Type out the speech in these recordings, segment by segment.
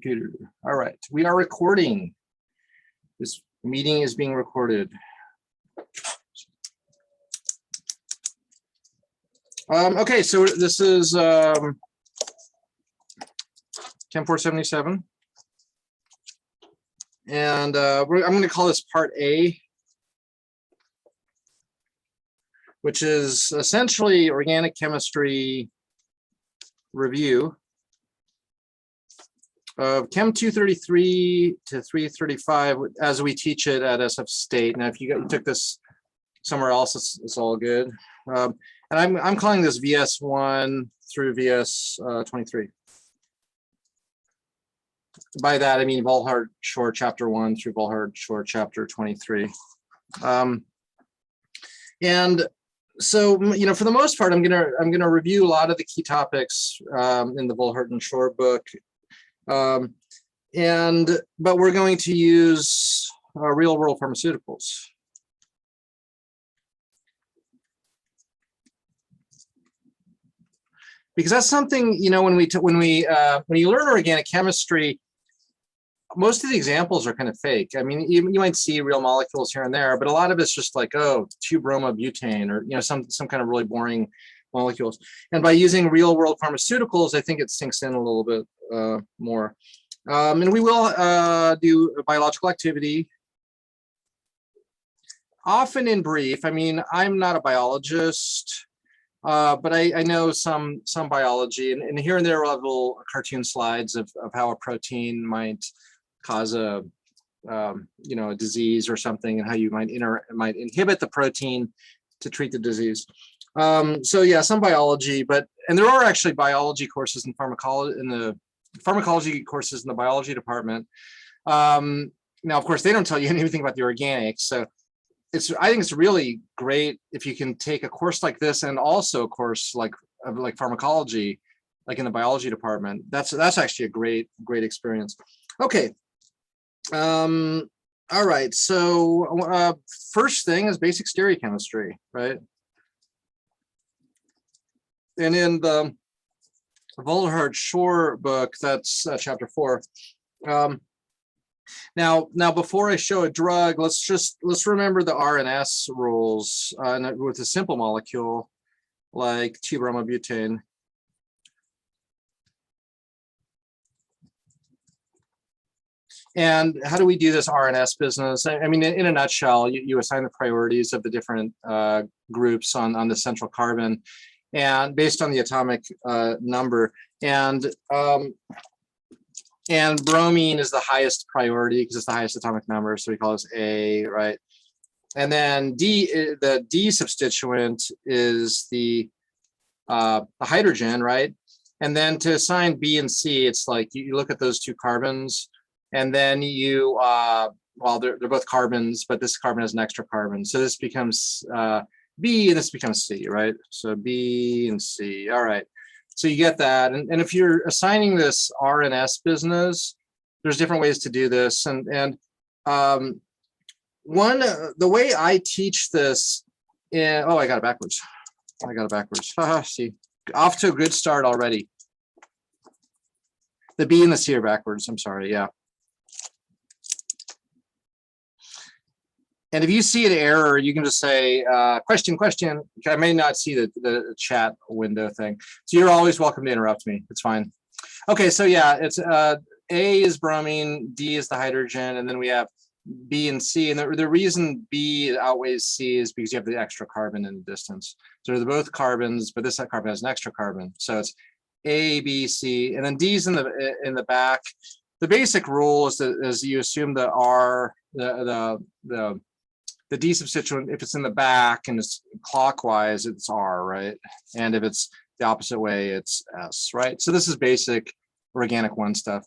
Computer. All right, we are recording. This meeting is being recorded. Okay, so this is chem842, and I'm going to call this part A, which is essentially organic chemistry review of Chem 233 to 335 as we teach it at SF State. Now, if you took this somewhere else, it's all good. And I'm calling this VS1 through VS23. By that, I mean Volhard-Shore Chapter 1 through Volhard-Shore Chapter 23. And so, you know, for the most part, I'm gonna review a lot of the key topics in the Volhard and Shore book. But we're going to use real world pharmaceuticals. Because that's something, you know, when you learn organic chemistry, most of the examples are kind of fake. I mean, you might see real molecules here and there, but a lot of it's just like, oh, 2-bromobutane, or, you know, some kind of really boring molecules. And by using real world pharmaceuticals, I think it sinks in a little bit more. And we will do biological activity, often in brief. I mean, I'm not a biologist, but I know some biology, and here and there we'll have little cartoon slides of how a protein might cause a you know, a disease or something, and how you might inhibit the protein to treat the disease. So yeah, some biology, and there are actually biology courses in pharmacology courses in the biology department. Now, of course, they don't tell you anything about the organics, so I think it's really great if you can take a course like this and also a course like pharmacology, like in the biology department. That's actually a great experience. Okay. All right. So first thing is basic stereochemistry, right? And in the Volhard-Shore book, that's chapter 4. Now, before I show a drug, let's remember the R and S rules with a simple molecule like 2-bromobutane. And how do we do this R and S business? I mean, in a nutshell, you assign the priorities of the different groups on the central carbon, and based on the atomic number. And bromine is the highest priority because it's the highest atomic number, so we call this A, right? And then the D substituent is the hydrogen, right? And then to assign B and C, it's like you look at those two carbons, and then you, well, they're both carbons, but this carbon has an extra carbon. So this becomes B, and this becomes C, right? So B and C, all right. So you get that. And if you're assigning this R and S business, there's different ways to do this. And the way I teach this, oh, I got it backwards. See, off to a good start already. The B and the C are backwards. I'm sorry. Yeah. And if you see an error, you can just say, question. I may not see the chat window thing. So you're always welcome to interrupt me. It's fine. Okay, so yeah, it's A is bromine, D is the hydrogen, and then we have B and C. And the reason B outweighs C is because you have the extra carbon in the distance. So they're both carbons, but this carbon has an extra carbon. So it's A, B, C, and then D's in the back. The basic rule is that you assume the R, the D substituent, if it's in the back and it's clockwise, it's R, right? And if it's the opposite way, it's S, right? So this is basic organic 1 stuff.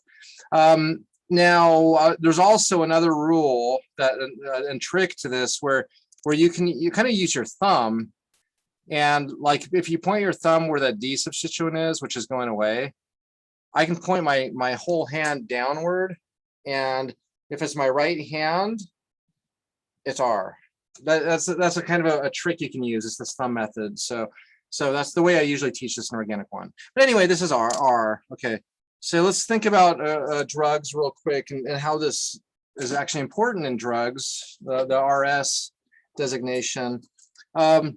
Now, there's also another rule and trick to this where you kind of use your thumb, and like if you point your thumb where that D substituent is, which is going away, I can point my whole hand downward, and if it's my right hand, it's R. That's a kind of a trick you can use. It's this thumb method. So that's the way I usually teach this in organic 1. But anyway, this is R. Okay. So let's think about drugs real quick and how this is actually important in drugs, the RS designation. Okay,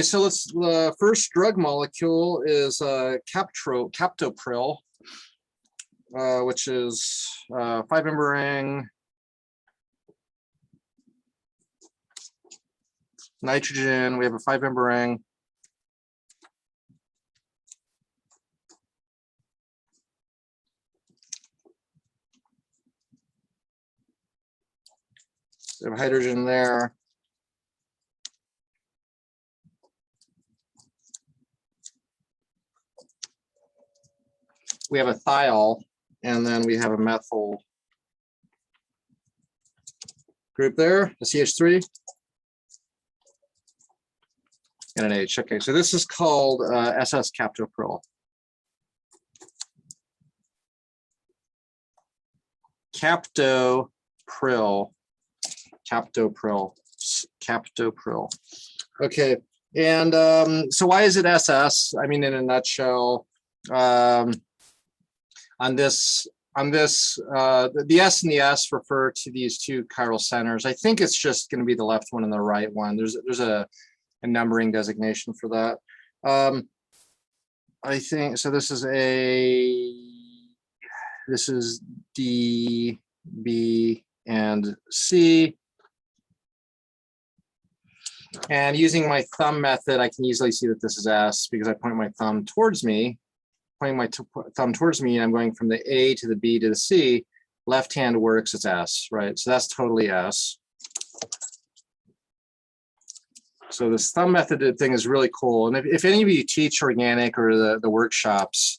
so the first drug molecule is captopril, which is 5-member ring, nitrogen. We have a 5-member ring. We have hydrogen there. We have a thiol, and then we have a methyl group there, a CH3, and an H. Okay, so this is called SS captopril. Captopril. Okay, and so why is it SS? I mean, in a nutshell, the S and the S refer to these two chiral centers. I think it's just going to be the left one and the right one. There's a numbering designation for that. I think so. This is D, B, and C. And using my thumb method, I can easily see that this is S because I point my thumb towards me. Pointing my thumb towards me, and I'm going from the A to the B to the C. Left hand works, it's S, right? So that's totally S. So this thumb method thing is really cool. And if any of you teach organic or the workshops,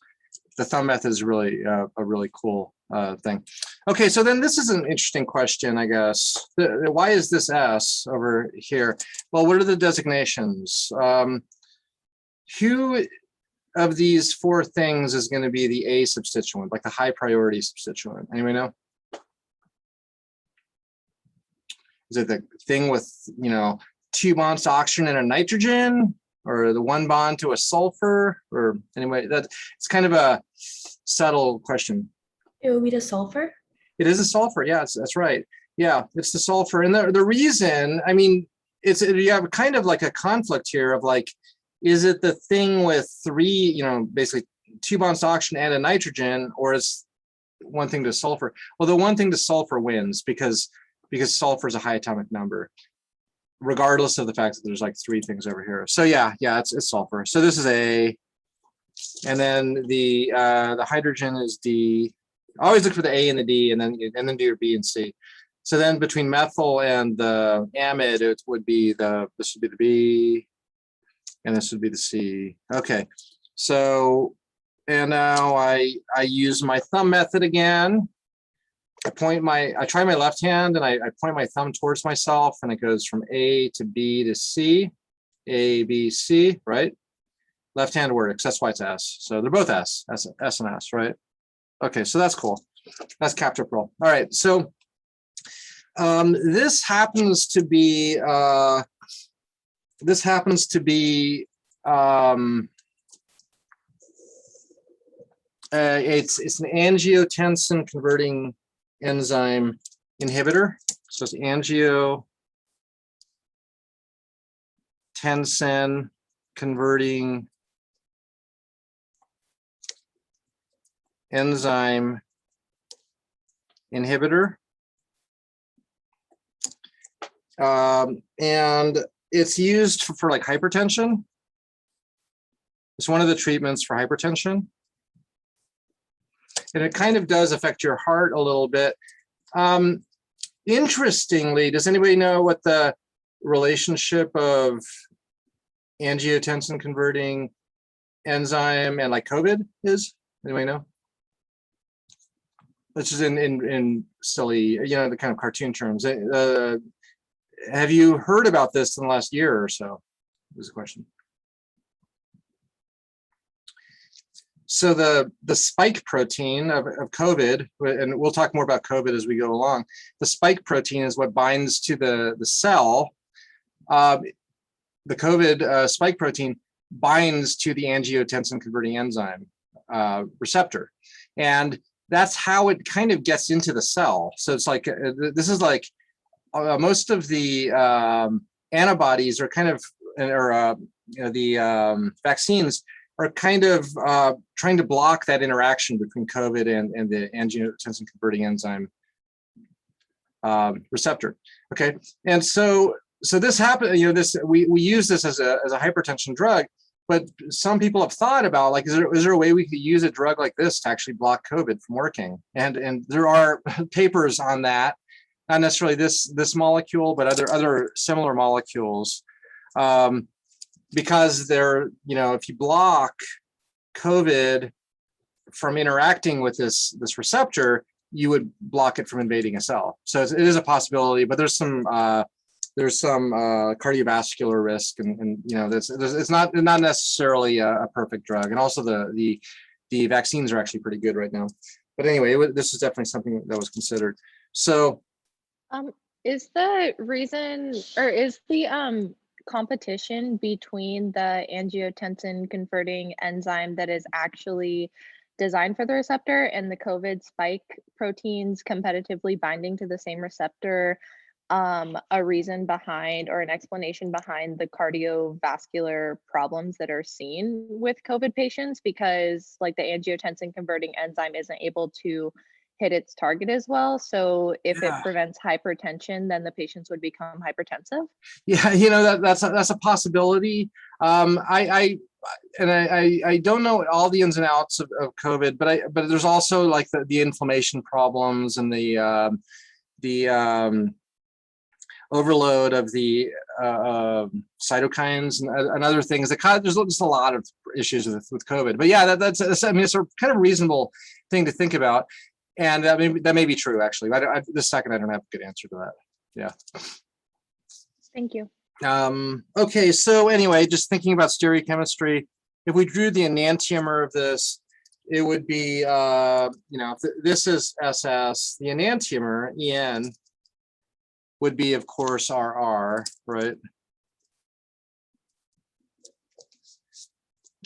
the thumb method is really a really cool thing. Okay, so then this is an interesting question, I guess. Why is this S over here? Well, what are the designations? Who of these four things is going to be the A substituent, like the high priority substituent? Anybody know? Is it the thing with, 2 bonds to oxygen and a nitrogen, or the 1 bond to a sulfur, or anyway, it's kind of a subtle question. It would be the sulfur? It is a sulfur, yeah, that's right. Yeah, it's the sulfur. And the reason, I mean, you have kind of like a conflict here of like, is it the thing with 3, basically 2 bonds to oxygen and a nitrogen, or is one thing to sulfur? Well, the one thing to sulfur wins because sulfur is a high atomic number, regardless of the fact that there's like 3 things over here. So yeah, it's sulfur. So this is A, and then the hydrogen is D. Always look for the A and the D, and then do your B and C. So then between methyl and the amide, it would be this would be the B, and this would be the C. Okay, so, and now I use my thumb method again. I try my left hand and I point my thumb towards myself, and it goes from A to B to C, A, B, C, right? Left hand works, that's why it's S. So they're both S and S, right? Okay, so that's cool. That's captopril. All right, so this happens to be it's an angiotensin converting enzyme inhibitor. So it's angiotensin converting enzyme inhibitor. And it's used for like hypertension. It's one of the treatments for hypertension. And it kind of does affect your heart a little bit. Interestingly, does anybody know what the relationship of angiotensin converting enzyme and like COVID is? Anybody know? This is in silly, the kind of cartoon terms. Have you heard about this in the last year or so? Is the question. So the spike protein of COVID, and we'll talk more about COVID as we go along, the spike protein is what binds to the cell. The COVID spike protein binds to the angiotensin converting enzyme. receptor. And that's how it kind of gets into the cell. So it's like, this is like most of the antibodies are kind of, or the vaccines are kind of trying to block that interaction between COVID and the angiotensin converting enzyme receptor. Okay, and so this happened. We use this as a hypertension drug, but some people have thought about, like, is there a way we could use a drug like this to actually block COVID from working? And there are papers on that, not necessarily this molecule, but other similar molecules, because they're, if you block COVID from interacting with this receptor, you would block it from invading a cell. So it is a possibility, but there's some cardiovascular risk, and it's not necessarily a perfect drug. And also the vaccines are actually pretty good right now. But anyway, this is definitely something that was considered. So, is the reason, or is the competition between the angiotensin converting enzyme that is actually designed for the receptor and the COVID spike proteins competitively binding to the same receptor a reason behind, or an explanation behind, the cardiovascular problems that are seen with COVID patients? Because like the angiotensin converting enzyme isn't able to hit its target as well. So if it prevents hypertension, then the patients would become hypertensive. Yeah, that's a possibility. I don't know all the ins and outs of COVID, but there's also like the inflammation problems and the overload of the cytokines and other things. There's just a lot of issues with COVID. But yeah, that's it's a kind of reasonable thing to think about. And that may be true, actually. This second, I don't have a good answer to that. Yeah. Thank you. Okay, so anyway, just thinking about stereochemistry, if we drew the enantiomer of this, it would be, if this is SS, the enantiomer, En, would be, of course, RR, right?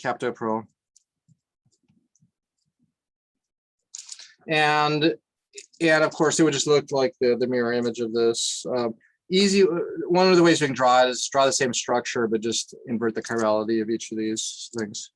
Captopril. And of course, it would just look like the mirror image of this. Easy. One of the ways we can draw it is draw the same structure, but just invert the chirality of each of these things.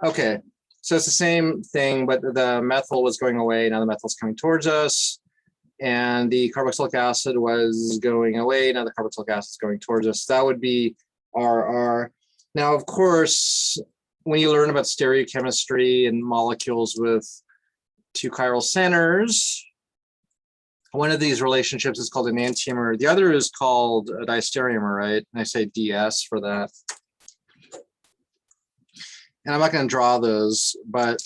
Okay, so it's the same thing, but the methyl was going away. Now the methyl's coming towards us, and the carboxylic acid was going away. Now the carboxylic acid is going towards us. That would be RR. Now, of course, when you learn about stereochemistry and molecules with two chiral centers, one of these relationships is called an enantiomer. The other is called a diastereomer, right? And I say DS for that. And I'm not going to draw those, but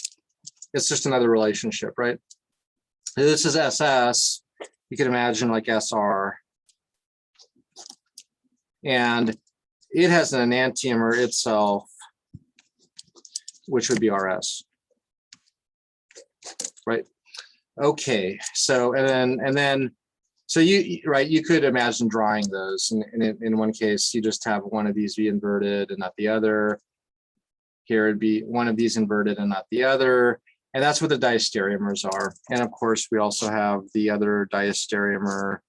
it's just another relationship, right? This is SS. You can imagine like SR. And it has an enantiomer itself, which would be RS, right? Okay, so so you could imagine drawing those. In one case, you just have one of these be inverted and not the other. Here it'd be one of these inverted and not the other. And that's what the diastereomers are. And of course, we also have the other diastereomer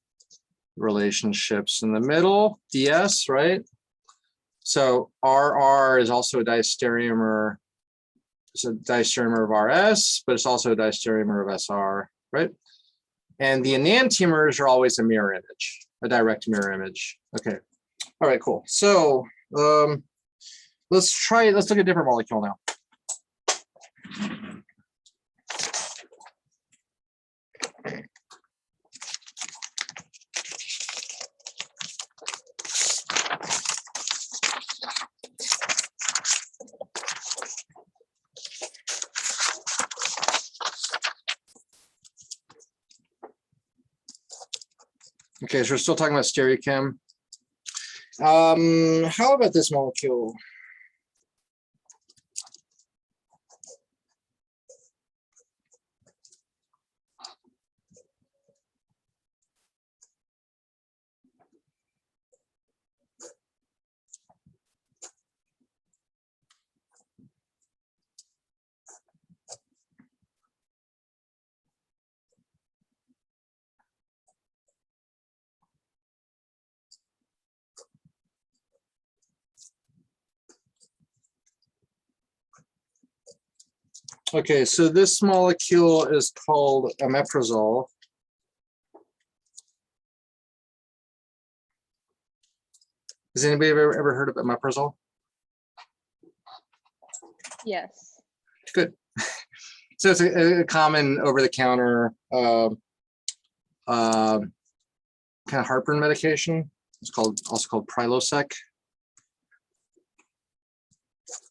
relationships in the middle, DS, right? So RR is also a diastereomer. It's a diastereomer of RS, but it's also a diastereomer of SR, right? And the enantiomers are always a mirror image, a direct mirror image. Okay. All right, cool. So let's look at a different molecule now. Okay, so we're still talking about stereochem. How about this molecule? Okay, so this molecule is called Ametrazole. Has anybody ever heard of Ametrazole? Yes. Good. So it's a common over-the-counter kind of heartburn medication. It's also called Prilosec.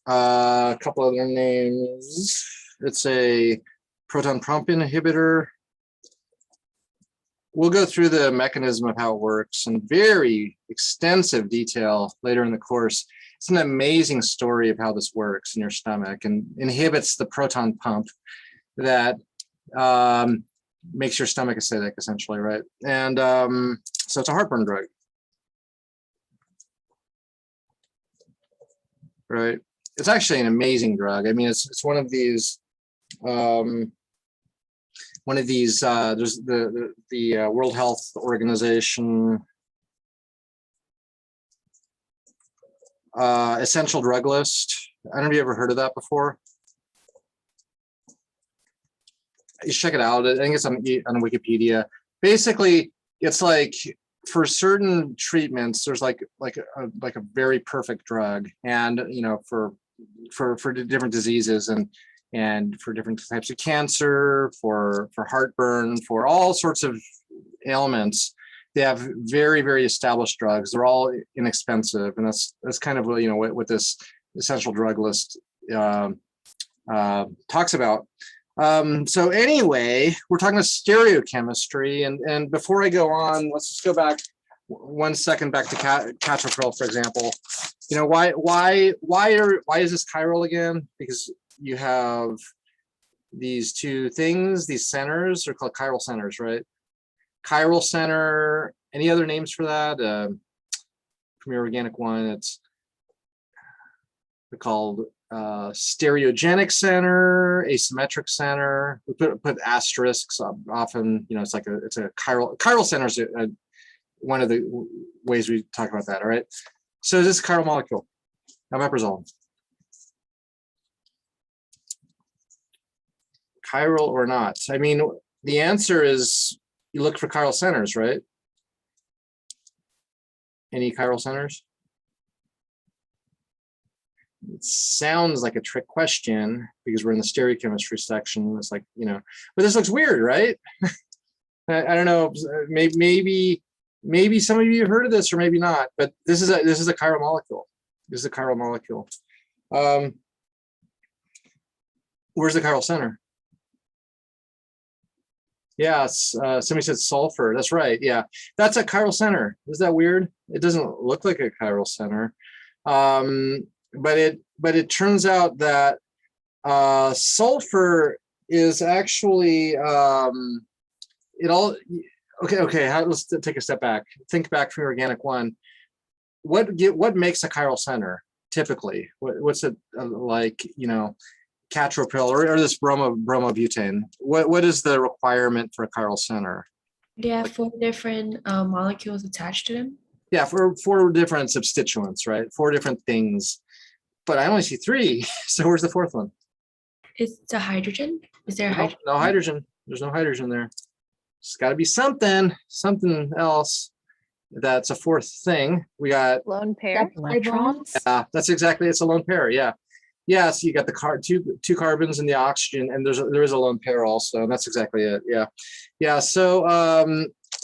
A couple other names. It's a proton pump inhibitor. We'll go through the mechanism of how it works in very extensive detail later in the course. It's an amazing story of how this works in your stomach and inhibits the proton pump that makes your stomach acidic, essentially, right? And so it's a heartburn drug, right? It's actually an amazing drug. I mean, it's one of these. There's the World Health Organization essential drug list. I don't know if you ever heard of that before. You should check it out. I think it's on Wikipedia. Basically, it's like for certain treatments, there's like a very perfect drug, and you know for different diseases and for different types of cancer, for heartburn, for all sorts of ailments, they have very, very established drugs. They're all inexpensive, and that's kind of what this essential drug list talks about. So anyway, we're talking about stereochemistry, and before I go on, let's just go back 1 second back to catrofil, for example. You know, why is this chiral again? Because you have these two things, these centers are called chiral centers, right? Chiral center, any other names for that? From your organic one, it's called stereogenic center, asymmetric center. We put asterisks often, you know, it's a chiral center is one of the ways we talk about that, all right? So this is chiral molecule, omeprazole. Chiral or not? I mean, the answer is you look for chiral centers, right? Any chiral centers? It sounds like a trick question because we're in the stereochemistry section. It's like, you know, but this looks weird, right? I don't know. Maybe some of you have heard of this or maybe not, but this is a chiral molecule. This is a chiral molecule. Where's the chiral center? Yes, somebody said sulfur. That's right. Yeah, that's a chiral center. Is that weird? It doesn't look like a chiral center, but it turns out that sulfur is actually Okay. Let's take a step back. Think back from your organic one. What makes a chiral center typically? What's it like? You know, catropil or this bromobutane. What is the requirement for a chiral center? They have 4 different molecules attached to them. Yeah, for 4 different substituents, right? 4 different things. But I only see 3. So where's the 4th one? It's a hydrogen. Is there a hydrogen? No hydrogen. There's no hydrogen there. It's got to be something else. That's a 4th thing. We got Lone pair. Electrons. that's exactly. It's a lone pair. Yeah. Yeah, so you got the two carbons and the oxygen, and there is a lone pair also. And that's exactly it. Yeah, yeah. So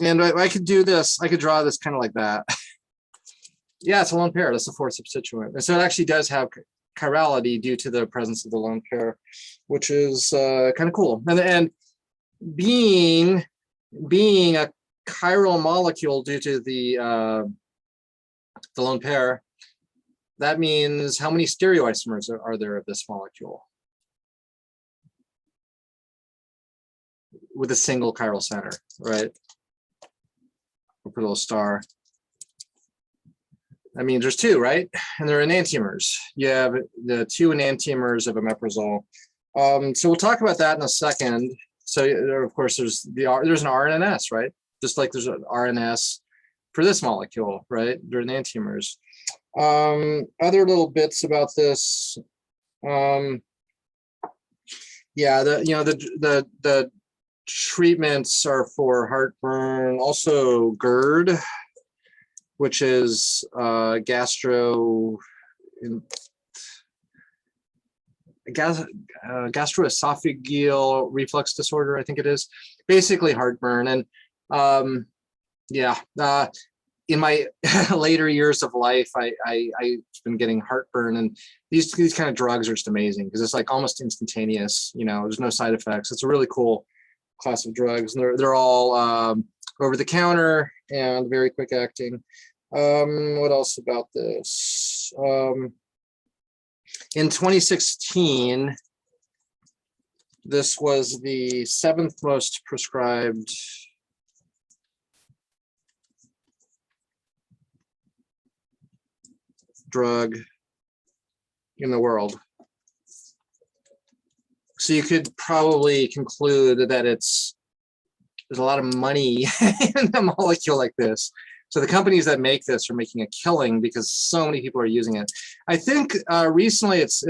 and I could do this. I could draw this kind of like that. Yeah, it's a lone pair. That's the 4th substituent, and so it actually does have chirality due to the presence of the lone pair, which is kind of cool. And being a chiral molecule due to the the lone pair, that means how many stereoisomers are there of this molecule with a single chiral center, right? We'll put a little star. That means there's two, right? And they're enantiomers. You have the two enantiomers of omeprazole. So we'll talk about that in a second. So of course, there's an R and an S, right? Just like there's an R and S for this molecule, right? They're enantiomers. Other little bits about this. Yeah, the treatments are for heartburn, also GERD, which is gastroesophageal reflux disorder, I think it is. Basically heartburn. And in my later years of life, I've been getting heartburn, and these kind of drugs are just amazing because it's like almost instantaneous. There's no side effects. It's a really cool class of drugs, and they're all over the counter and very quick acting. What else about this? In 2016, this was the 7th most prescribed drug in the world. So you could probably conclude that there's a lot of money in a molecule like this. So the companies that make this are making a killing because so many people are using it. I think recently it's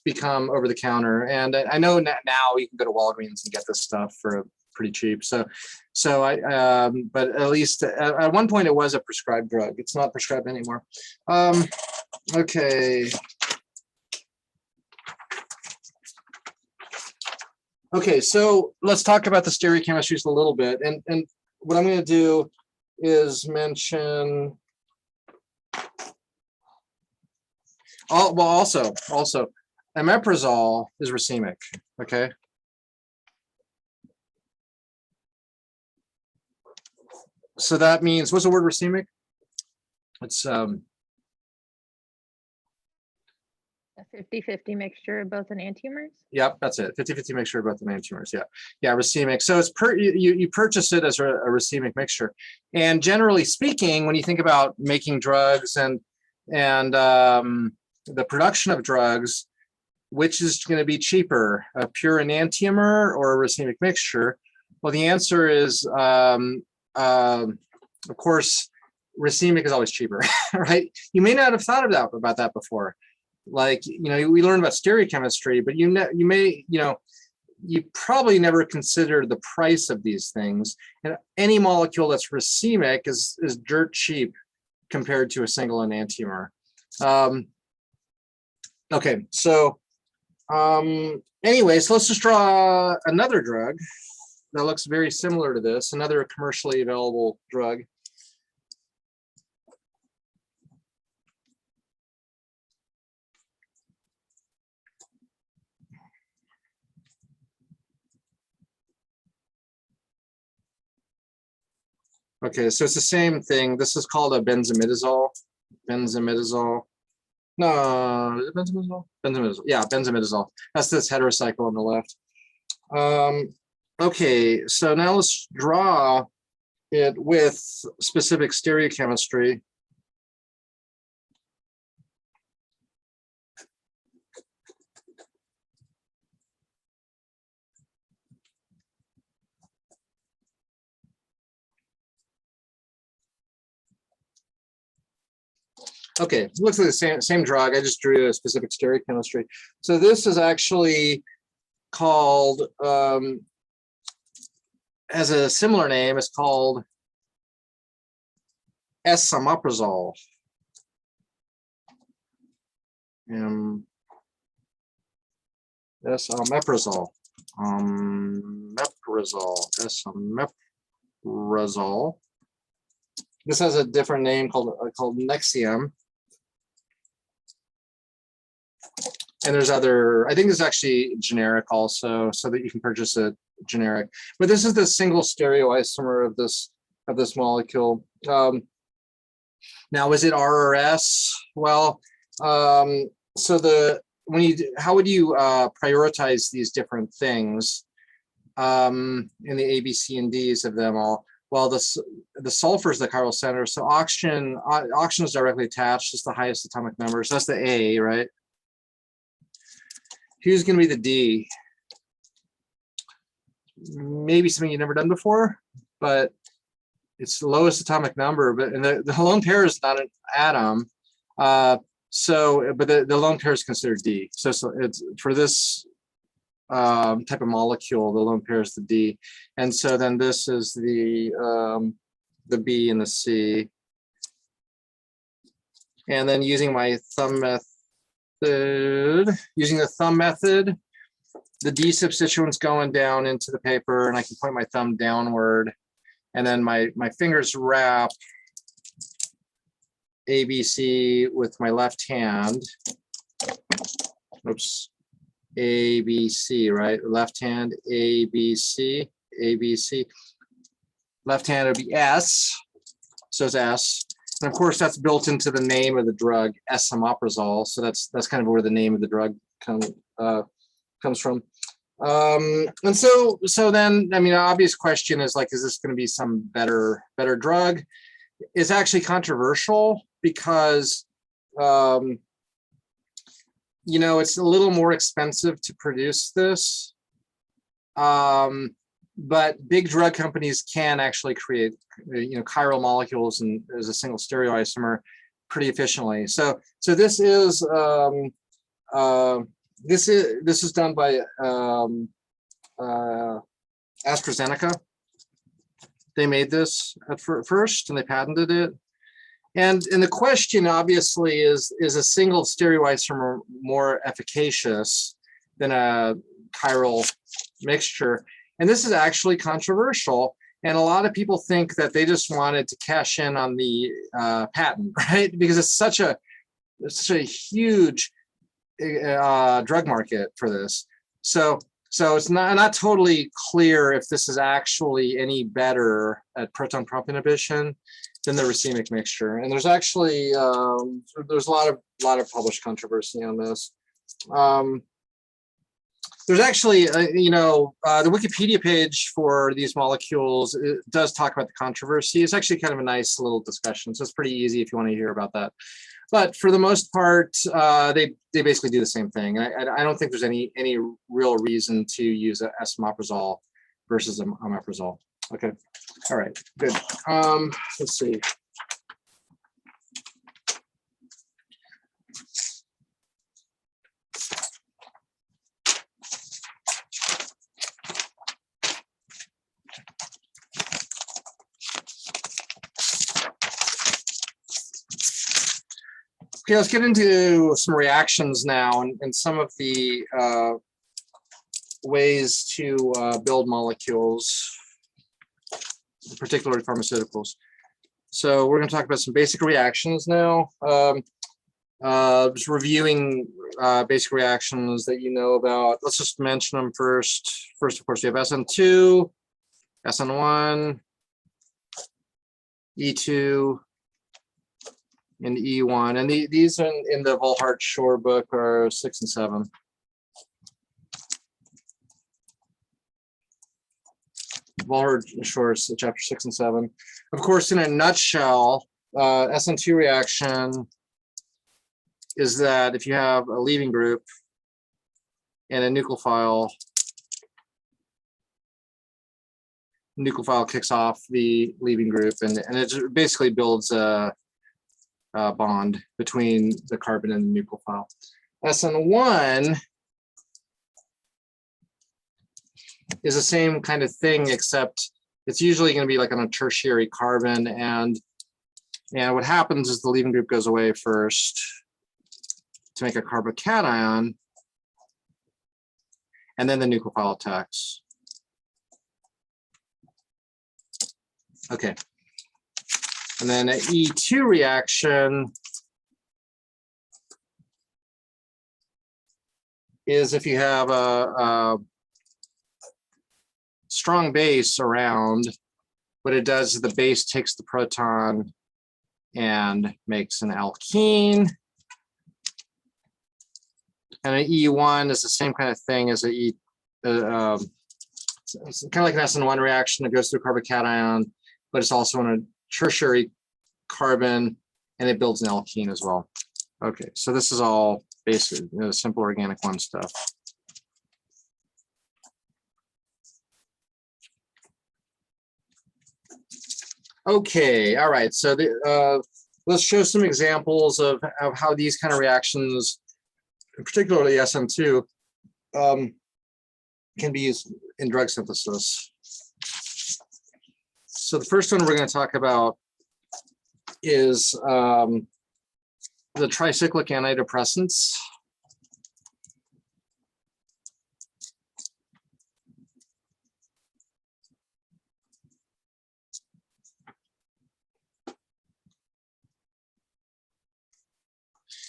become over the counter, and I know now you can go to Walgreens and get this stuff for pretty cheap. But at least at one point it was a prescribed drug. It's not prescribed anymore. Okay. Okay, so let's talk about the stereochemistries a little bit, and what I'm going to do is mention. Also, Ametrazole is racemic. Okay. So that means, what's the word racemic? It's A 50-50 mixture of both enantiomers? Yep, that's it. 50-50 mixture of both enantiomers. Yeah, racemic. So it's you purchase it as a racemic mixture. And generally speaking, when you think about making drugs and the production of drugs, which is going to be cheaper, a pure enantiomer or a racemic mixture? Well, the answer is, of course, racemic is always cheaper, right? You may not have thought about that before. Like, we learned about stereochemistry, but you probably never considered the price of these things. And any molecule that's racemic is dirt cheap compared to a single enantiomer. Okay, so anyway, so let's just draw another drug that looks very similar to this, another commercially available drug. Okay, so it's the same thing. This is called a benzamidazole. Benzamidazole. No, is it benzamidazole? Benzamidazole. Yeah, benzamidazole. That's this heterocycle on the left. Okay, so now let's draw it with specific stereochemistry. Okay, it looks like the same drug. I just drew a specific stereochemistry. So this is actually called, has a similar name. It's called Ametrazole. Ametrazole. Ametrazole. This has a different name called Nexium. And there's other, I think there's actually generic also, so that you can purchase it generic. But this is the single stereoisomer of this molecule. Now, is it R or S? Well, so how would you prioritize these different things in the A, B, C, and D's of them all? Well, the sulfur is the chiral center. So oxygen is directly attached. It's the highest atomic number. So that's the A, right? Who's going to be the D? Maybe something you've never done before, but it's the lowest atomic number. But and the lone pair is not an atom. But the lone pair is considered D. So it's for this type of molecule, the lone pair is the D, and so then this is the B and the C, and then using my thumb method, the D substituent's going down into the paper, and I can point my thumb downward, and then my fingers wrap ABC with my left hand. Oops. A, B, C, right? Left hand, A, B, C, A, B, C. Left hand would be S, so it's S. And of course, that's built into the name of the drug, Ametrazole. So that's kind of where the name of the drug comes from. And so then, I mean, an obvious question is like, is this going to be some better drug? It's actually controversial because you know, it's a little more expensive to produce this, but big drug companies can actually create, you know, chiral molecules and as a single stereoisomer pretty efficiently. So this is done by AstraZeneca. They made this at first and they patented it. And the question obviously is a single stereoisomer more efficacious than a chiral mixture? And this is actually controversial. And a lot of people think that they just wanted to cash in on the patent, right? Because it's such a huge drug market for this. So it's not totally clear if this is actually any better at proton pump inhibition than the racemic mixture. And there's actually there's a lot of published controversy on this. There's actually you know, the Wikipedia page for these molecules, it does talk about the controversy. It's actually kind of a nice little discussion, so it's pretty easy if you want to hear about that. But for the most part, they basically do the same thing. I don't think there's any real reason to use esomeprazole versus omeprazole. Okay, all right, good. Let's see. Okay, let's get into some reactions now and some of the ways to build molecules, particularly pharmaceuticals. So we're going to talk about some basic reactions now. Just reviewing basic reactions that you know about. Let's just mention them first. First, of course, we have SN2, SN1, E2, and E1. And these in the Volhart-Shore book are 6 and 7. Volhart-Shore is chapter 6 and 7. Of course, in a nutshell, SN2 reaction is that if you have a leaving group and a nucleophile kicks off the leaving group, and it basically builds a bond between the carbon and the nucleophile. SN1 is the same kind of thing, except it's usually going to be like on a tertiary carbon, and what happens is the leaving group goes away first to make a carbocation, and then the nucleophile attacks. Okay. And then an E2 reaction is if you have a strong base around, what it does is the base takes the proton and makes an alkene. And an E1 is the same kind of thing as an E. It's kind of like an SN1 reaction that goes through carbocation, but it's also on a tertiary carbon, and it builds an alkene as well. Okay, so this is all basic, simple organic one stuff. Okay, all right, so let's show some examples of how these kind of reactions, particularly SN2, can be used in drug synthesis. So the first one we're going to talk about is the tricyclic antidepressants.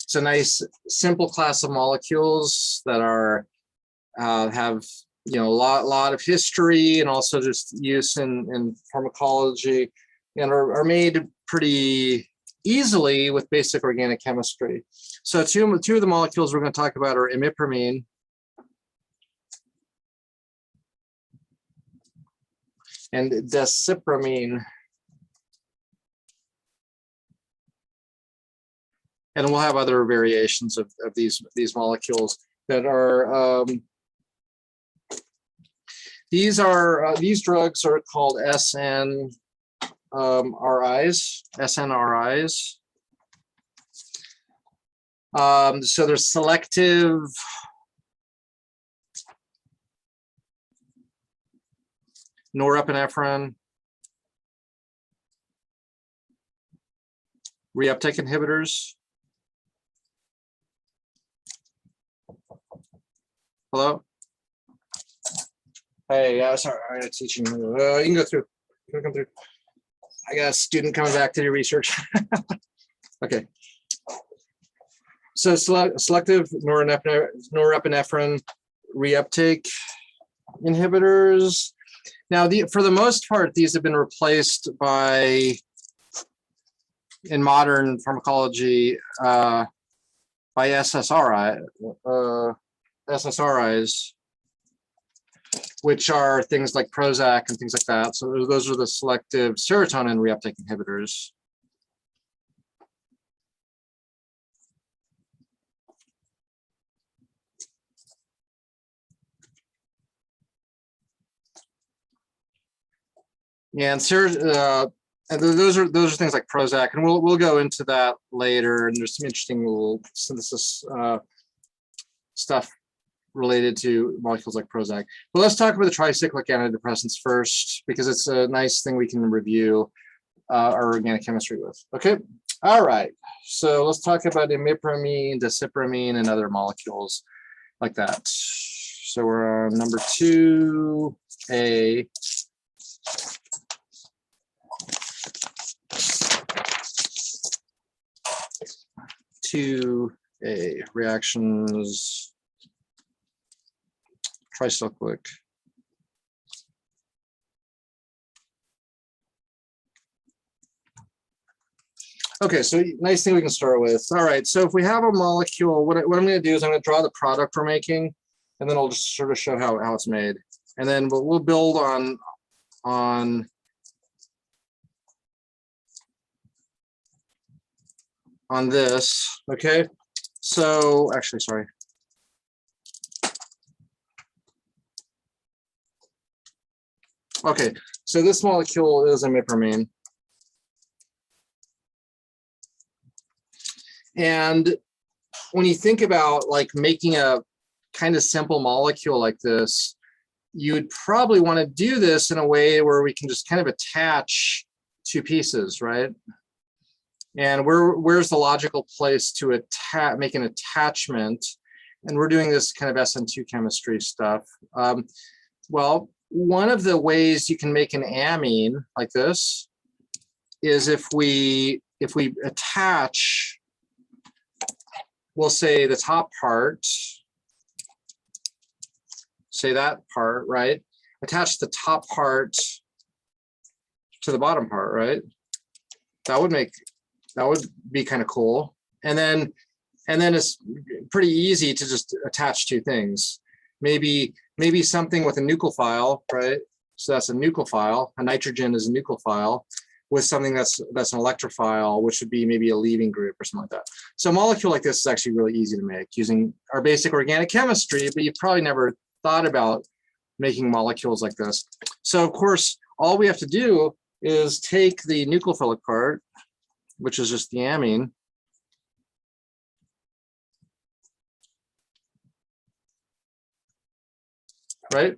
It's a nice simple class of molecules that are have a lot of history and also just use in pharmacology, and are made pretty easily with basic organic chemistry. So two of the molecules we're going to talk about are imipramine and desipramine. And we'll have other variations of these molecules that are these drugs are called SNRIs. So they're selective norepinephrine reuptake inhibitors. Hello? Hey, sorry, I'm teaching. You can go through. You can come through. I got a student coming back to do research. Okay. So selective norepinephrine reuptake inhibitors. Now, for the most part, these have been replaced by, in modern pharmacology, by SSRIs, which are things like Prozac and things like that. So those are the selective serotonin reuptake inhibitors. Yeah, and those are things like Prozac, and we'll go into that later. And there's some interesting little synthesis stuff related to molecules like Prozac. But let's talk about the tricyclic antidepressants first, because it's a nice thing we can review our organic chemistry with. Okay, all right. So let's talk about imipramine, desipramine, and other molecules like that. So we're on number 2A. Reactions, tricyclic. Okay, so nice thing we can start with. All right, so if we have a molecule, what I'm going to do is I'm going to draw the product we're making, and then I'll just sort of show how it's made, and then we'll build on this. Okay, so actually, sorry. Okay, so this molecule is imipramine. And when you think about like making a kind of simple molecule like this, you'd probably want to do this in a way where we can just kind of attach two pieces, right? And where's the logical place to make an attachment? And we're doing this kind of SN2 chemistry stuff. Well, one of the ways you can make an amine like this is if we attach, we'll say the top part, say that part, right? Attach the top part to the bottom part, right? That would make That would be kind of cool. And then it's pretty easy to just attach two things. Maybe something with a nucleophile, right? So that's a nucleophile. A nitrogen is a nucleophile with something that's an electrophile, which would be maybe a leaving group or something like that. So a molecule like this is actually really easy to make using our basic organic chemistry, but you've probably never thought about making molecules like this. So of course, all we have to do is take the nucleophilic part, which is just the amine, right?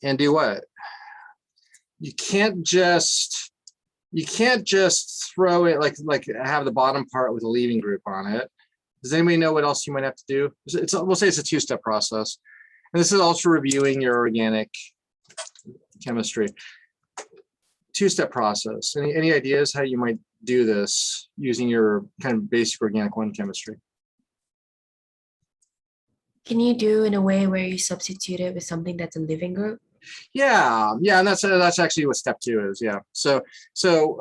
And do what? You can't just throw it like have the bottom part with a leaving group on it. Does anybody know what else you might have to do? We'll say it's a two-step process. And this is also reviewing your organic chemistry. Two-step process. Any ideas how you might do this using your kind of basic organic 1 chemistry? Can you do in a way where you substitute it with something that's a living group? Yeah, and that's actually what step 2 is. Yeah. So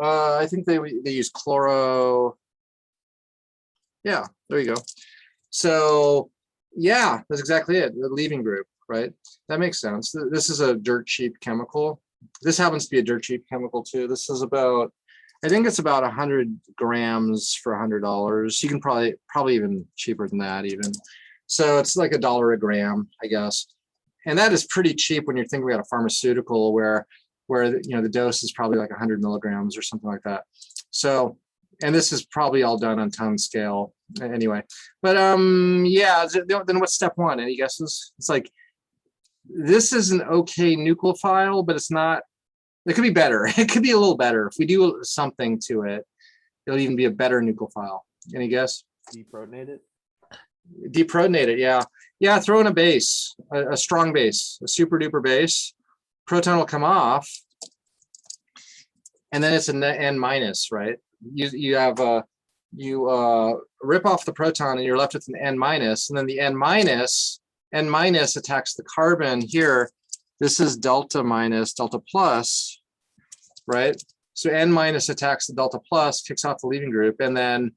I think they use chloro. Yeah, there you go. So yeah, that's exactly it. The leaving group, right? That makes sense. This is a dirt cheap chemical. This happens to be a dirt cheap chemical too. This is about, I think it's about 100 grams for $100. You can probably even cheaper than that even. So it's like $1 a gram, I guess. And that is pretty cheap when you're thinking about a pharmaceutical where the dose is probably like 100 milligrams or something like that. So, and this is probably all done on ton scale anyway. But yeah, then what's step 1? Any guesses? It's like, this is an okay nucleophile, but it's not, it could be better. It could be a little better. If we do something to it, it'll even be a better nucleophile. Any guess? Deprotonate it? Deprotonate it, yeah. Yeah, throw in a base, a strong base, a super duper base. Proton will come off. And then it's an N minus, right? You rip off the proton and you're left with an N minus, and then the N minus attacks the carbon here. This is delta minus, delta plus, right? So N minus attacks the delta plus, kicks off the leaving group, and then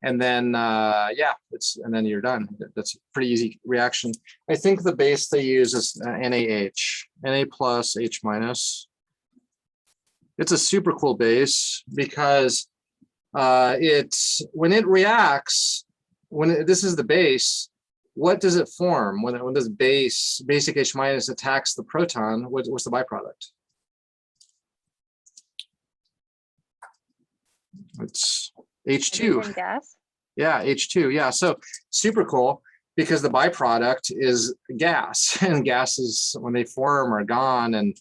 yeah, and then you're done. That's a pretty easy reaction. I think the base they use is NaH, Na plus H minus. It's a super cool base because when it reacts, this is the base, what does it form when this basic H minus attacks the proton? What's the byproduct? It's H2. Hydrogen gas. Yeah, H2. Yeah, so super cool because the byproduct is gas, and gases when they form are gone, and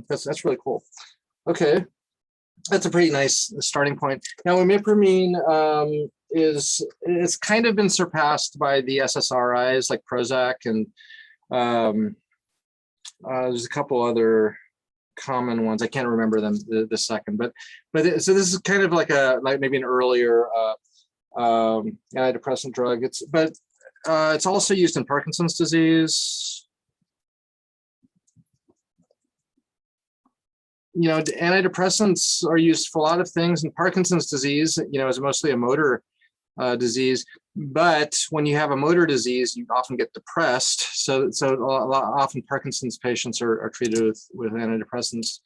that's really cool. Okay, that's a pretty nice starting point. Now, imipramine it's kind of been surpassed by the SSRIs like Prozac, and there's a couple other common ones. I can't remember them the second, but so this is kind of like maybe an earlier antidepressant drug. It's also used in Parkinson's disease. Antidepressants are used for a lot of things. In Parkinson's disease, is mostly a motor disease. But when you have a motor disease, you often get depressed. So often Parkinson's patients are treated with antidepressants.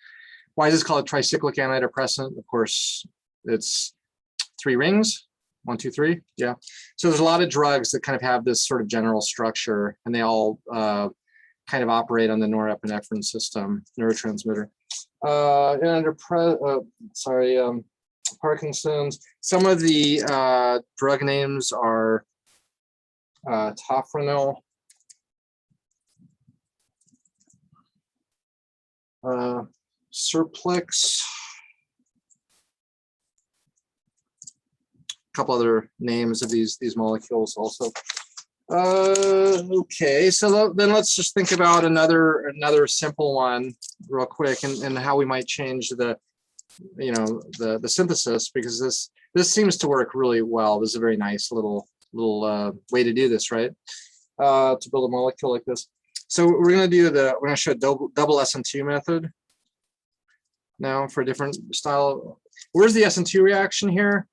Why is this called a tricyclic antidepressant? Of course, it's 3 rings. 1, 2, 3. Yeah. So there's a lot of drugs that kind of have this sort of general structure, and they all kind of operate on the norepinephrine system, neurotransmitter. Parkinson's. Some of the drug names are tofranil, Serplex, a couple other names of these molecules also. Okay, so then let's just think about another simple one real quick, and how we might change the synthesis, because this seems to work really well. This is a very nice little way to do this, right? To build a molecule like this. So we're going to show a double SN2 method now for a different style Where's the SN2 reaction here?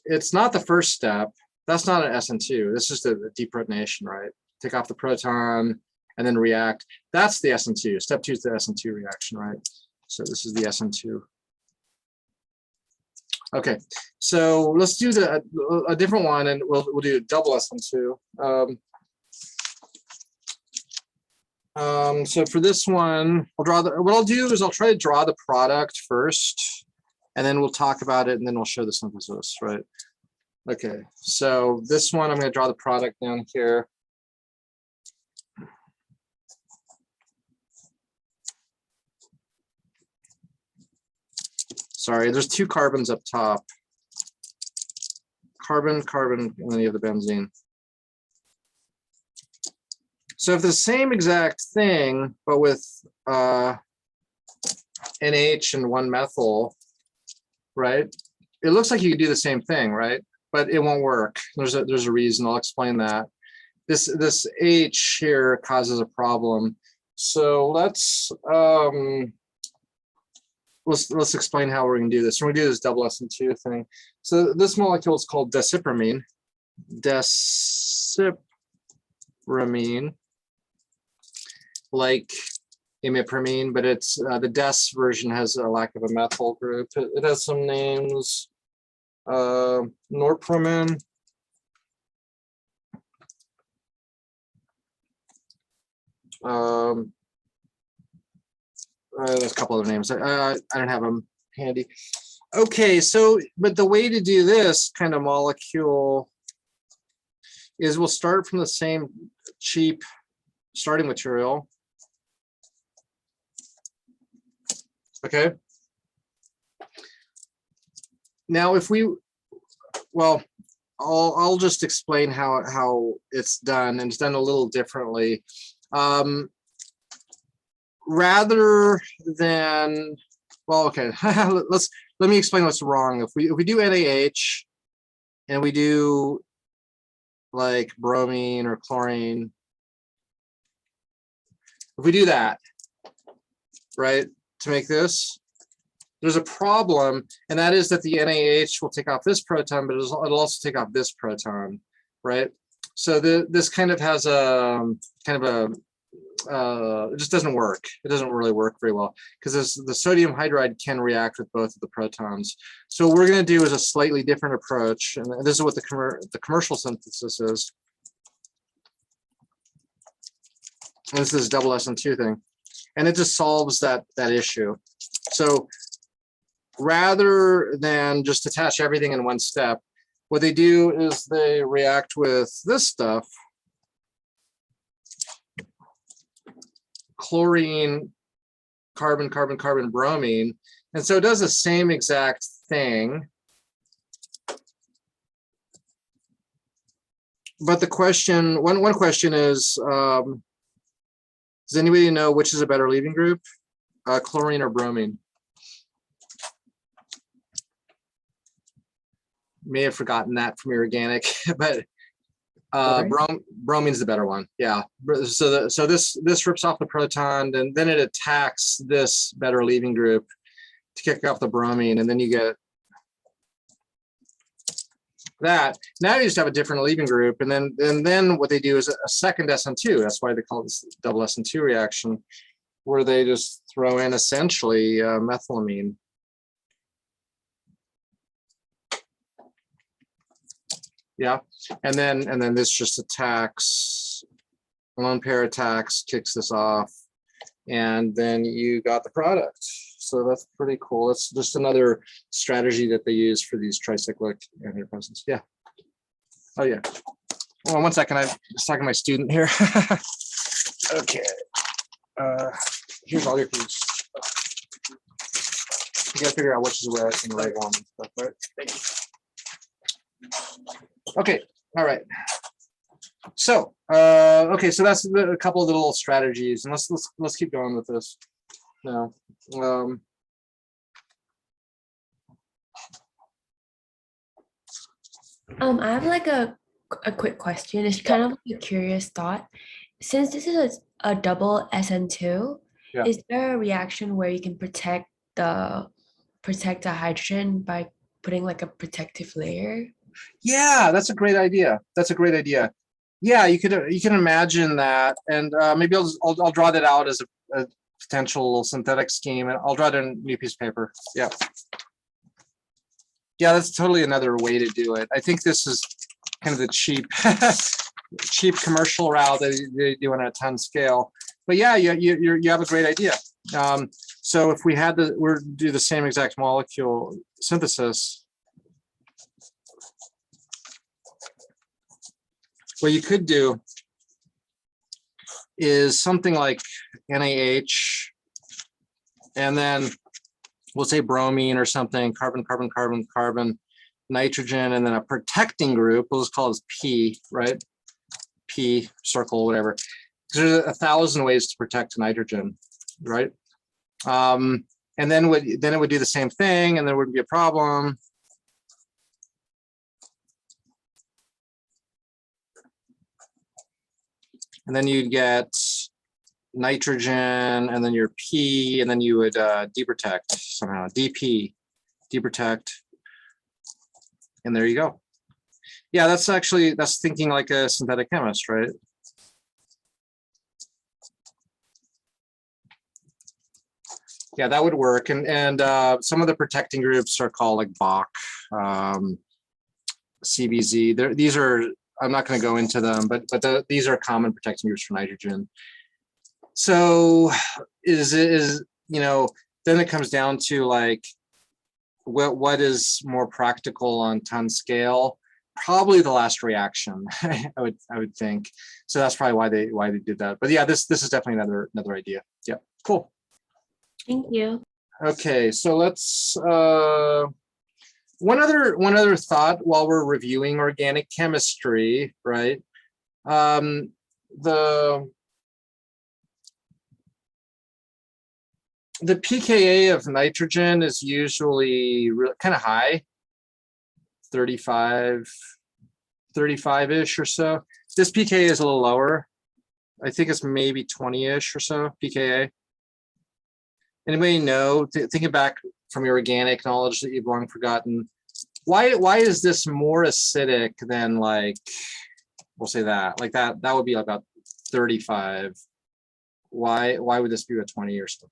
It's not the first step. That's not an SN2. This is the deprotonation, right? Take off the proton and then react. That's the SN2. Step 2 is the SN2 reaction, right? So this is the SN2. Okay, so let's do a different one, and we'll do double SN2. So for this one, what I'll do is I'll try to draw the product first, and then we'll talk about it, and then we'll show the synthesis, right? Okay, so this one, I'm going to draw the product down here. Sorry, there's 2 carbons up top. Carbon, carbon, and then you have the benzene. So if the same exact thing, but with NH and 1-methyl, right? It looks like you could do the same thing, right? But it won't work. There's a reason. I'll explain that. This H here causes a problem. So let's explain how we're going to do this. We're going to do this double SN2 thing. So this molecule is called deciperamine. Deciperamine, like imipramine, but it's the des version has a lack of a methyl group. It has some names. Norepinephrine. There's a couple other names. I don't have them handy. Okay, so but the way to do this kind of molecule is we'll start from the same cheap starting material. Okay. Now, if we, well, I'll just explain how it's done, and it's done a little differently. Rather than, well, okay, let me explain what's wrong. If we do NaH and we do like bromine or chlorine, if we do that, right, to make this, there's a problem, and that is that the NaH will take off this proton, but it'll also take off this proton, right? So this kind of has a kind of a it just doesn't work. It doesn't really work very well because the sodium hydride can react with both of the protons. So what we're going to do is a slightly different approach, and this is what the commercial synthesis is. And this is double SN2 thing, and it just solves that issue. So rather than just attach everything in one step, what they do is they react with this stuff. Chlorine, carbon, carbon, carbon, bromine. And so it does the same exact thing. But the question, one question is, does anybody know which is a better leaving group? Chlorine or bromine? May have forgotten that from your organic, but bromine's the better one. Yeah. So this rips off the proton, and then it attacks this better leaving group to kick off the bromine, and then you get that. Now you just have a different leaving group, and then what they do is a second SN2. That's why they call this double SN2 reaction, where they just throw in essentially methylamine. Yeah, and then this just attacks, a lone pair attacks, kicks this off, and then you got the product. So that's pretty cool. That's just another strategy that they use for these tricyclic antidepressants. Yeah. Oh yeah. Well, 1 second. I'm just talking to my student here. Okay. Here's all your keys. You gotta figure out which is where I can write on and stuff, right? Thank you. Okay, all right. So, okay, so that's a couple of the little strategies, and let's keep going with this now. I have like a quick question. It's kind of like a curious thought. Since this is a double SN2, Yeah. is there a reaction where you can protect the protect the hydrogen by putting like a protective layer? Yeah, that's a great idea. That's a great idea. Yeah, you can imagine that, and maybe I'll draw that out as a potential synthetic scheme, and I'll draw it in a new piece of paper. Yeah. Yeah, that's totally another way to do it. I think this is kind of the cheap, cheap commercial route that they do on a ton scale. But yeah, you have a great idea. So if we had we're do the same exact molecule synthesis, what you could do is something like NaH, and then we'll say bromine or something, carbon, carbon, carbon, carbon, nitrogen, and then a protecting group. We'll just call it P, right? P, circle, whatever. There's 1,000 ways to protect nitrogen, right? And then it would do the same thing, and there wouldn't be a problem. And then you'd get nitrogen, and then your P, and then you would deprotect somehow, DP, deprotect, and there you go. Yeah, that's thinking like a synthetic chemist, right? Yeah, that would work. And some of the protecting groups are called like Bach, CBZ. These are, I'm not going to go into them, but these are common protecting groups for nitrogen. So then it comes down to like what is more practical on ton scale? Probably the last reaction, I would think. So that's probably why they did that. But yeah, this is definitely another idea. Yeah, cool. Thank you. Okay, so let's one other thought while we're reviewing organic chemistry, right? The pKa of nitrogen is usually kind of high, 35-ish or so. This pKa is a little lower. I think it's maybe 20-ish or so pKa. Anybody know, thinking back from your organic knowledge that you've long forgotten, why is this more acidic than, like, we'll say that, like that would be about 35. Why would this be a 20 or so?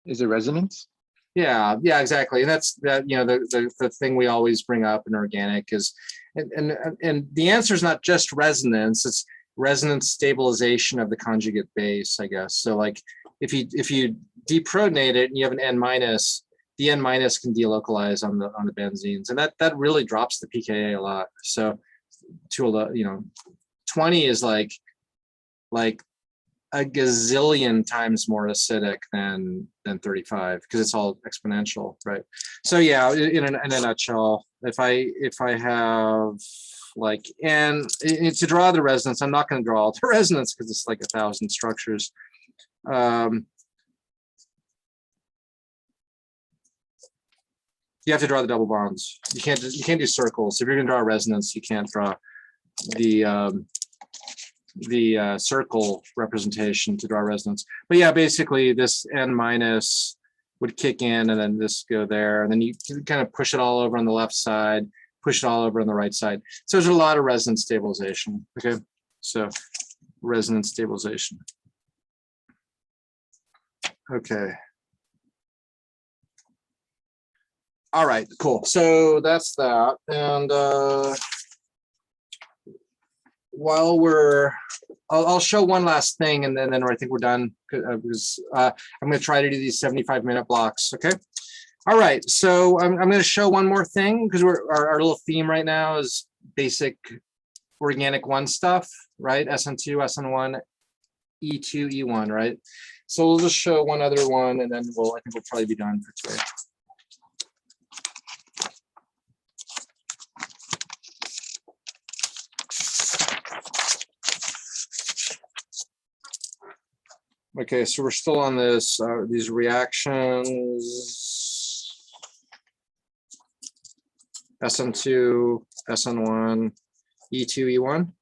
Is it resonance? Yeah, exactly. And that's the thing we always bring up in organic is, and the answer is not just resonance, it's resonance stabilization of the conjugate base, I guess. So like if you deprotonate it and you have an N-, the N- can delocalize on the benzenes, and that really drops the pKa a lot. So to 20 is like a gazillion times more acidic than 35 because it's all exponential, right? So yeah, in a nutshell, if I have like, and to draw the resonance, I'm not going to draw all the resonance because it's like 1,000 structures. You have to draw the double bonds. You can't do circles. If you're going to draw a resonance, you can't draw the circle representation to draw resonance. But yeah, basically this N- would kick in, and then this go there, and then you kind of push it all over on the left side, push it all over on the right side. So there's a lot of resonance stabilization. Okay, so resonance stabilization. Okay. All right, cool. So that's that. And while I'll show one last thing, and then I think we're done because I'm going to try to do these 75-minute blocks. Okay. All right. So I'm going to show one more thing because our little theme right now is basic organic 1 stuff, right? SN2, SN1, E2, E1, right? So we'll just show one other one, and then I think we'll probably be done for today. Okay, so we're still on this, these reactions, SN2, SN1, E2, E1.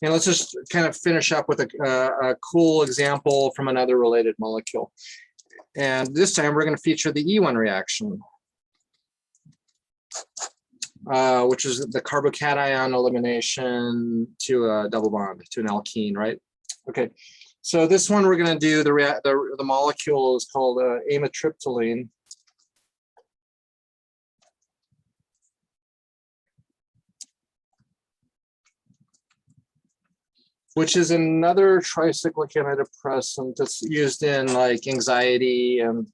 And let's just kind of finish up with a cool example from another related molecule. And this time we're going to feature the E1 reaction, which is the carbocation elimination to a double bond, to an alkene, right? Okay, so this one we're going to do, the molecule is called amitriptyline. Which is another tricyclic antidepressant that's used in like anxiety and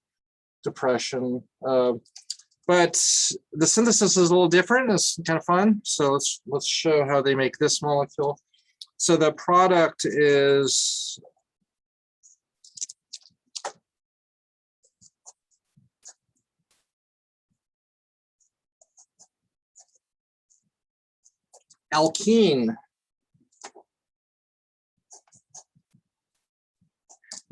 depression. But the synthesis is a little different. It's kind of fun. So let's show how they make this molecule. So the product is alkene.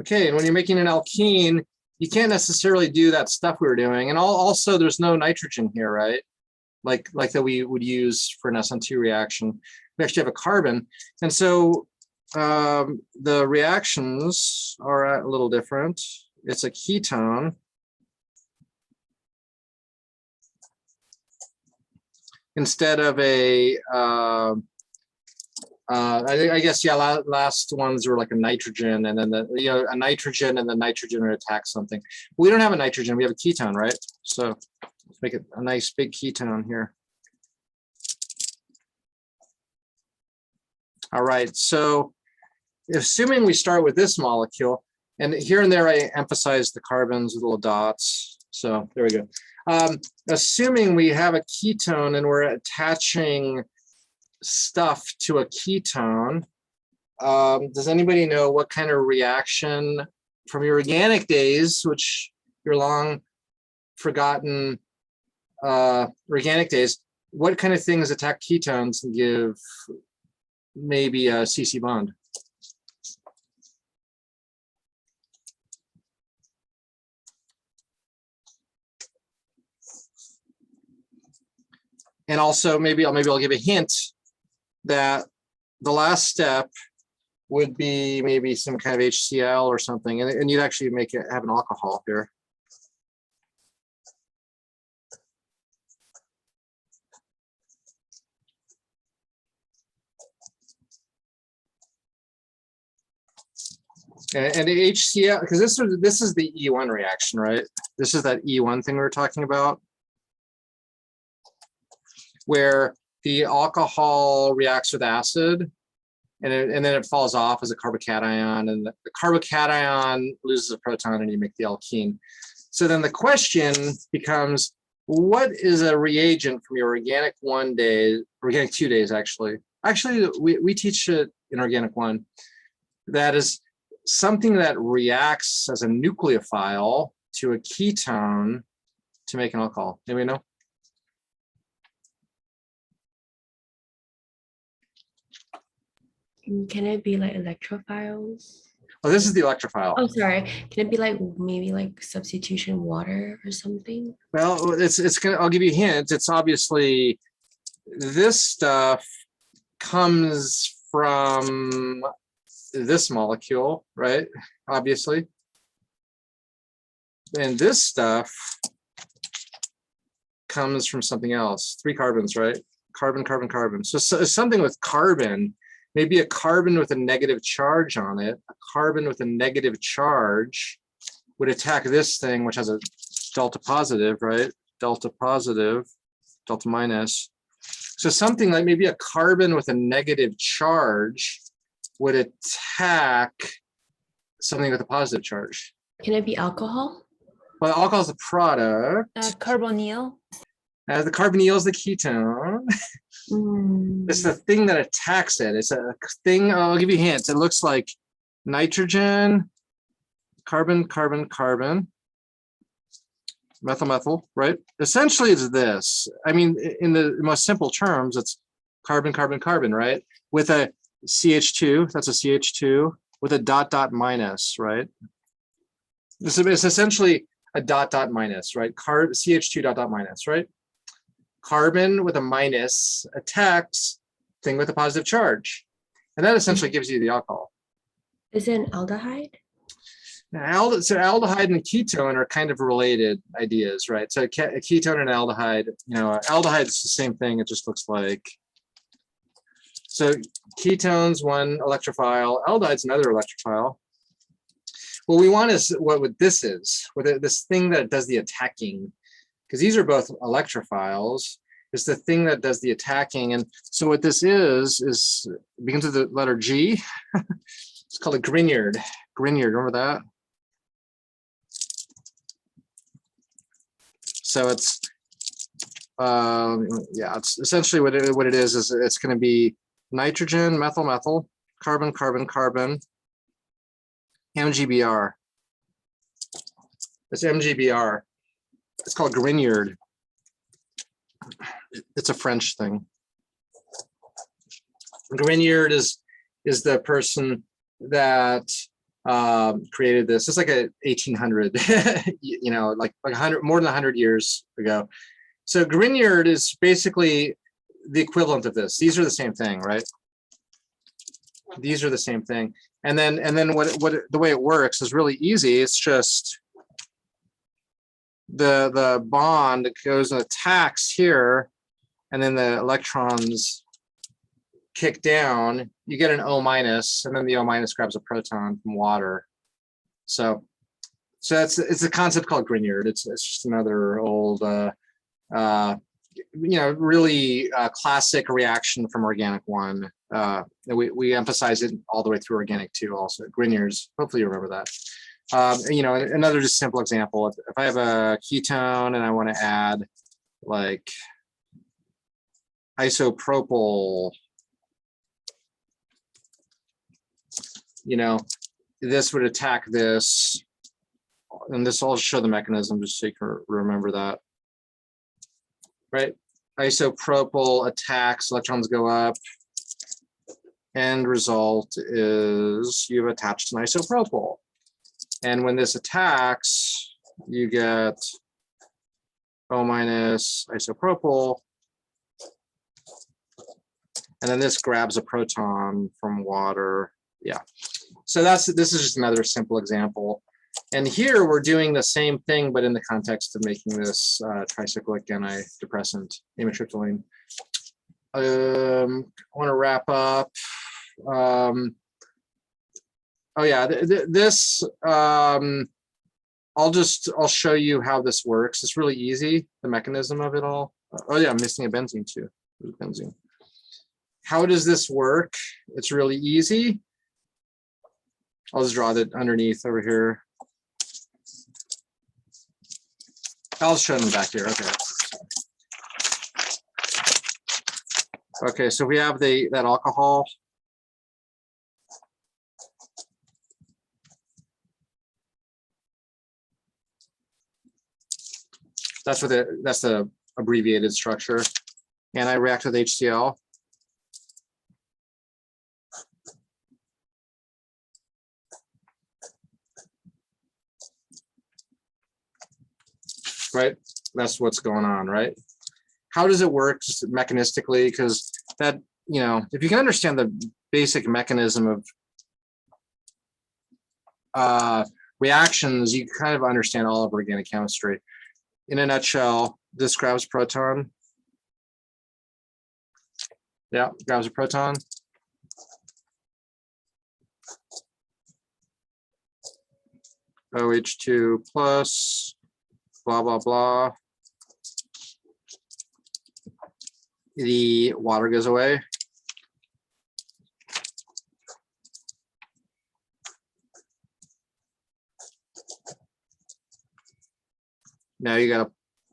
Okay, and when you're making an alkene, you can't necessarily do that stuff we were doing. And also there's no nitrogen here, right? Like that we would use for an SN2 reaction. We actually have a carbon. And so the reactions are a little different. It's a ketone. Instead of a, I guess, yeah, last ones were like a nitrogen, and then a nitrogen, and the nitrogen would attack something. We don't have a nitrogen, we have a ketone, right? So let's make it a nice big ketone here. All right, so assuming we start with this molecule, and here and there I emphasize the carbons with little dots. So there we go. Assuming we have a ketone and we're attaching stuff to a ketone, does anybody know what kind of reaction from your organic days, which your long forgotten organic days, what kind of things attack ketones and give maybe a CC bond? And also maybe I'll give a hint that the last step would be maybe some kind of HCl or something, and you'd actually make it have an alcohol here. And the HCl, because this is the E1 reaction, right? This is that E1 thing we were talking about, where the alcohol reacts with acid, and then it falls off as a carbocation, and the carbocation loses a proton, and you make the alkene. So then the question becomes, what is a reagent from your organic 1 day, organic 2 days actually? Actually, we teach it in organic 1. That is something that reacts as a nucleophile to a ketone to make an alcohol. Anybody know? Can it be like electrophiles? Oh, this is the electrophile. Oh, sorry. Can it be like maybe like substitution water or something? Well, it's gonna. I'll give you a hint. It's obviously this stuff comes from this molecule, right? Obviously, and this stuff comes from something else. 3 carbons, right? Carbon, carbon, carbon. So something with carbon. Maybe a carbon with a negative charge on it. A carbon with a negative charge would attack this thing, which has a delta positive, right? Delta positive, delta minus. So something like maybe a carbon with a negative charge would attack something with a positive charge. Can it be alcohol? Well, alcohol is a product. Carbonyl. The carbonyl is the ketone. Mm. It's the thing that attacks it. It's a thing. I'll give you hints. It looks like nitrogen, carbon, carbon, carbon, methyl, methyl, right? Essentially, it's this. I mean, in the most simple terms, it's carbon, carbon, carbon, right? With a CH2, that's a CH2, with a dot, dot, minus, right? It's essentially a dot, dot, minus, right? CH2 dot, dot, minus, right? Carbon with a minus attacks thing with a positive charge. And that essentially gives you the alcohol. Is it an aldehyde? Now, so aldehyde and ketone are kind of related ideas, right? So a ketone and aldehyde, aldehyde is the same thing. It just looks like. So ketones, one electrophile, aldehyde's another electrophile. What we want is what this is, this thing that does the attacking, because these are both electrophiles. It's the thing that does the attacking. And so what this is it begins with the letter G. It's called a Grignard. Grignard, remember that? So it's, it's essentially what it is it's going to be nitrogen, methyl, methyl, carbon, carbon, carbon, MGBR. It's MGBR. It's called Grignard. It's a French thing. Grignard is the person that created this. It's like a 1800, like 100, more than 100 years ago. So Grignard is basically the equivalent of this. These are the same thing, right? These are the same thing. And then what the way it works is really easy. It's just the bond goes and attacks here, and then the electrons kick down. You get an O minus, and then the O minus grabs a proton from water. So it's a concept called Grignard. It's just another old really classic reaction from organic 1. We emphasize it all the way through organic 2 also. Grignards, hopefully you remember that. Another just simple example, if I have a ketone and I want to add like isopropyl, this would attack this, and this will show the mechanism just so you can remember that. Right? Isopropyl attacks, electrons go up. End result is you've attached an isopropyl. And when this attacks, you get O minus isopropyl. And then this grabs a proton from water. Yeah. So this is just another simple example. And here we're doing the same thing, but in the context of making this tricyclic antidepressant, amitriptyline. I want to wrap up. This I'll show you how this works. It's really easy, the mechanism of it all. Oh yeah, I'm missing a benzene too. There's benzene. How does this work? It's really easy. I'll just draw that underneath over here. I'll show them back here. Okay. Okay, so we have that alcohol. That's the abbreviated structure. And I react with HCl. Right? That's what's going on, right? How does it work just mechanistically? Because that, if you can understand the basic mechanism of reactions, you kind of understand all of organic chemistry. In a nutshell, this grabs proton. Yeah, grabs a proton. OH2 plus, blah, blah, blah. The water goes away. Now you got a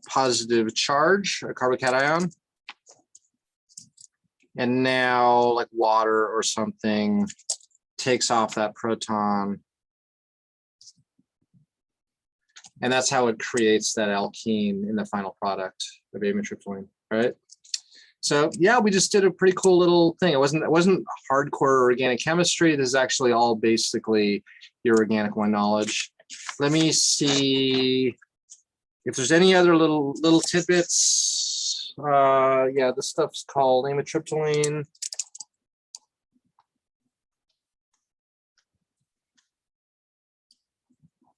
positive charge, a carbocation. And now like water or something takes off that proton. And that's how it creates that alkene in the final product of amitriptyline, right? So yeah, we just did a pretty cool little thing. It wasn't hardcore organic chemistry. This is actually all basically your organic 1 knowledge. Let me see if there's any other little tidbits. Yeah, this stuff's called amitriptyline.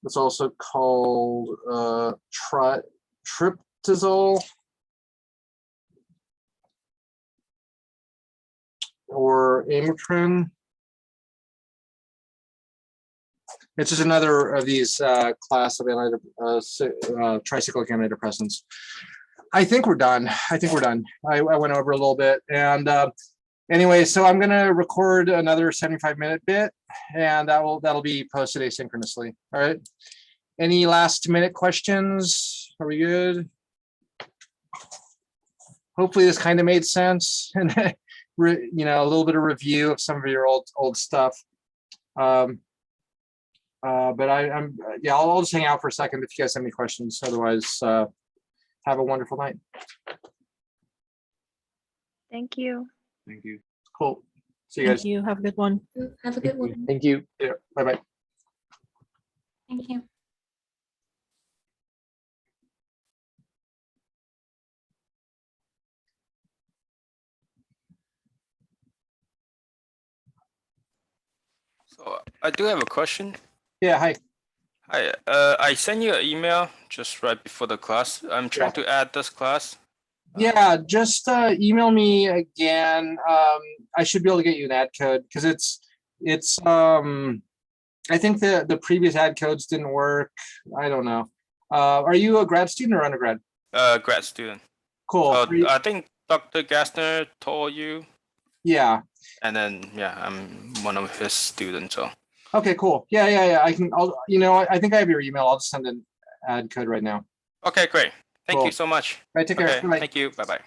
It's also called triptazole or Ametrazole. It's just another of these class of tricyclic antidepressants. I think we're done. I went over a little bit. And anyway, so I'm going to record another 75-minute bit, and that'll be posted asynchronously. All right. Any last minute questions? Are we good? Hopefully this kind of made sense, and a little bit of review of some of your old stuff. But I'll just hang out for a second if you guys have any questions. Otherwise, have a wonderful night. Thank you. Thank you. Cool. See you guys. Thank you. Have a good one. Have a good one. Thank you. Yeah. Bye-bye. Thank you. So I do have a question. Yeah, hi. Hi, I sent you an email just right before the class. I'm trying to add this class. Yeah, just email me again. I should be able to get you an ad code because it's I think the previous ad codes didn't work. I don't know. Are you a grad student or undergrad? Grad student. Cool. I think Dr. Gassner told you. Yeah. And then yeah, I'm one of his students. So Okay, cool. Yeah. I think I have your email. I'll just send an ad code right now. okay, great. Thank Cool. you so much. All right, take care. Okay, Bye. thank you. Bye bye.